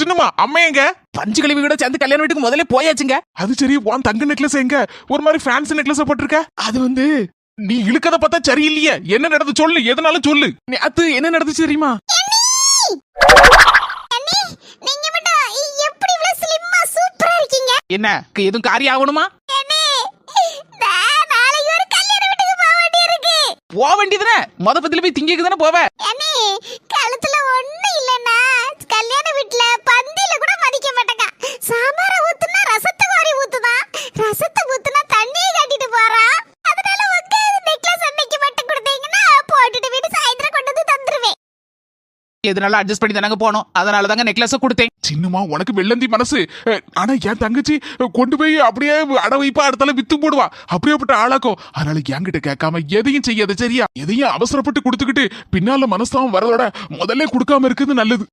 சின்னம்மா அம்மா எங்க? பஞ்சு கழிவு கூட சேர்ந்து கல்யாண வீட்டுக்கு முதல்ல போயாச்சுங்க. அது சரி, உன் தங்க நெக்லஸ் எங்க? ஒரு மாதிரி ஃபேன்சி நெக்லஸ் போட்டிருக்க. அது வந்து நீ இழுக்கத பார்த்தா சரியில்லையே. என்ன நடந்து சொல்லு, எதனாலும் சொல்லு. நேத்து என்ன நடந்துச்சு தெரியுமா? நீங்க மட்டும் எப்படி இவ்வளவு ஸ்லிம்மா சூப்பரா இருக்கீங்க? என்ன எதுவும் காரியம் ஆகணுமா? நாளைக்கு ஒரு கல்யாண வீட்டுக்கு போக வேண்டியிருக்கு. போக வேண்டியதுனே, மொத பத்தில போய் திங்கிக்கு தானே போவ. அண்ணே, கழுத்துல ஒண்ணும் இல்லன்னா கல்யாண வீட்டுல பந்தியில கூட மதிக்க மாட்டாங்க. சாம்பார ஊத்துனா ரசத்தை வாரி ஊத்துதா, ரசத்தை ஊத்துனா தண்ணியை கட்டிட்டு போறா. அதனால உங்க நெக்லஸ் அன்னைக்கு மட்டும் கொடுத்தீங்கன்னா போட்டுட்டு வீட்டு சாயந்தரம் கொண்டு வந்து தந்துருவேன். எதனால அட்ஜஸ்ட் பண்ணி தானங்க போனோம், அதனால தாங்க நெக்லஸ கொடுத்தேன். சின்னம்மா உனக்கு வெள்ளந்தி மனசு. ஆனா என் தங்கச்சி கொண்டு போய் அப்படியே அட வைப்பா, அடுத்தால வித்து போடுவா. அப்படியேப்பட்ட ஆளாக்கும். அதனால என்கிட்ட கேட்காம எதையும் செய்யாத, சரியா? எதையும் அவசரப்பட்டு கொடுத்துக்கிட்டு பின்னால மனஸ்தாபம் வரதோட முதல்ல கொடுக்காம இருக்குது நல்லது.